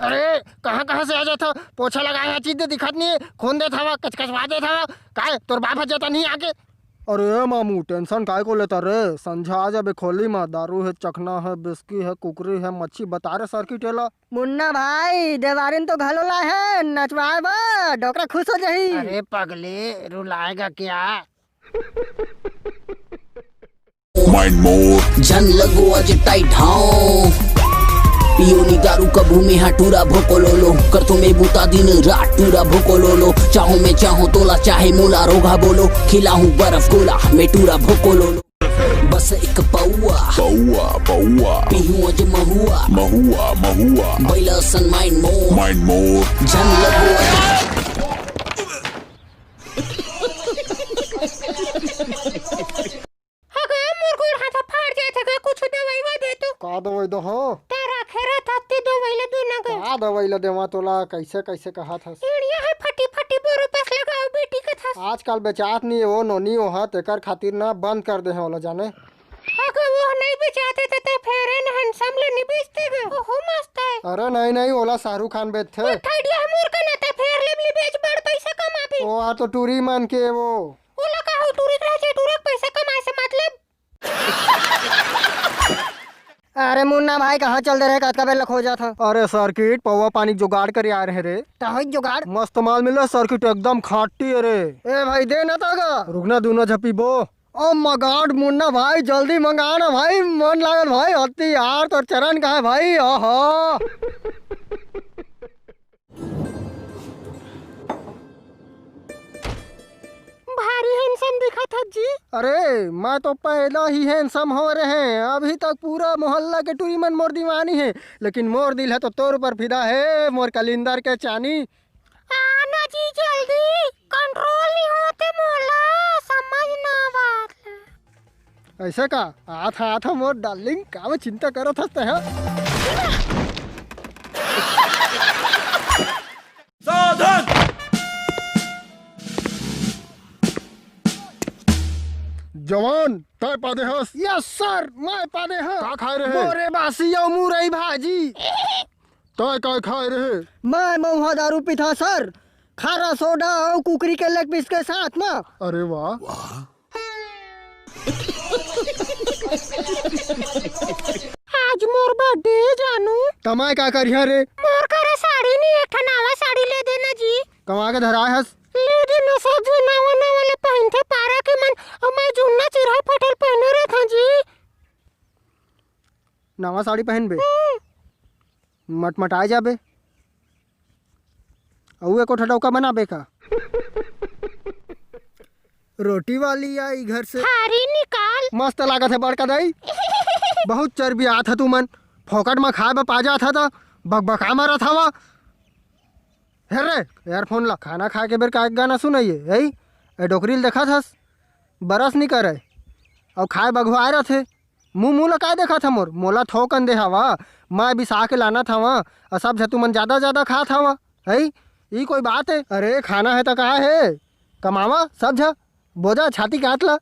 अरे कहाँ कहाँ से आ जाता, पोछा लगाया चीज दिखत नहीं है, खून देता हुआ कचकचवा देता हुआ काय तोर बाप जाता नहीं आके। अरे मामू टेंशन काय को लेता रे, संझा जब खोली में दारू है, चखना है, बिस्की है, कुकरी है, मच्छी बता रे सर की टेला। मुन्ना भाई देवारिन तो घलोला है, नचवाए बा डोकरा खुश हो जाही। अरे पगले रुलाएगा क्या? माइंड मोर जन लगो आज टाइट हाँ पियोनी दारू कबू में हटूरा भोको लोलो कर तुम्हें बूता दिन रात टूरा भोको लोलो चाहूं मैं चाहूं तोला चाहे मोला रोगा बोलो खिलाऊं बर्फ गोला मैं टूरा भोको लोलो बस एक पौआ पौआ पौआ पीहूं आज महुआ महुआ महुआ बैला सन माइंड मोर जन लगो का दवाई दो हो तेरा खेरा थाती दवाई ले दूना के का दवाई ले देवा तोला कैसे कैसे कहा था एड़िया है फटी फटी बोरो पैस लगाओ बेटी के था आजकल बेचात नहीं वो नोनी हो हाथ एकर खातिर ना बंद कर दे होला जाने। अगर वो नहीं बेचाते थे फेयर एंड हैंडसम ले नहीं बेचते गे ओहो मस्त है। अरे नहीं नहीं ओला शाहरुख खान बेच थे आइडिया है मोर का ना ते फेयर ले बेच बड़ पैसा कमा भी वो आ तो टूरी मान के वो ओला का हो टूरी रह जे टूरक पैसा कमाए से मतलब। अरे मुन्ना भाई कहाँ चल दे रहे कतका बेल खो जाता। अरे सर्किट पौवा पानी जुगाड़ कर आ रहे रे ताही जुगाड़ मस्त माल मिला सर्किट एकदम खाटी अरे ए भाई दे ना तागा रुकना दूना झपी बो ओ मगाड मुन्ना भाई जल्दी मंगा ना भाई मन लागल भाई अति यार तो चरण का है भाई ओहो भारी हैंडसम दिखा था जी। अरे मैं तो पहला ही हैंडसम हो रहे हैं, अभी तक पूरा मोहल्ला के टूरी मन मोर दीवानी है, लेकिन मोर दिल है तो तोर पर फिदा है मोर कलिंदर के चानी। आना जी जल्दी कंट्रोल नहीं होते मोला समझना बात। ऐसे का आथा मोर डार्लिंग का चिंता करो था सावधान जवान तय पादे हस। यस सर मैं पादे हाँ का खाए रहे मोरे बासी और मुरई भाजी तय का खाए रहे मैं महुआ दारू पीता सर खारा सोडा और कुकरी के लेग पीस के साथ में। अरे वाह आज मोर बर्थडे जानू कमाए का करिया रे मोर करे साड़ी नहीं एक नवा साड़ी ले देना जी कमा के धराए हस ले देना सब जो नवा वाले पहन थे पारा के मन और मैं जुन्ना चिरा पटल पहने रहे था जी। नवा साड़ी पहन बे मटमटाए जाबे औ एको ठडौका बनाबे का रोटी वाली आई घर से हारी निकाल मस्त लागत है बड़का दई बहुत चर्बी आत है तू मन फोकट में खाए बा पाजा था तो बकबका मारा था वा रे एयरफोन ला खाना खा के बेर का गाना सुनाइए यही ए डोकरील देखा था बरस नहीं करे और खाए बघवा रहे थे मुँह लगा देखा था मोर मोला थोकन दे हवा मैं बिसा के लाना था वहाँ और सब झतु मन ज्यादा खा था वहाँ है ये कोई बात है। अरे खाना है तो कहा है कमावा सब झ बोझा छाती काट ला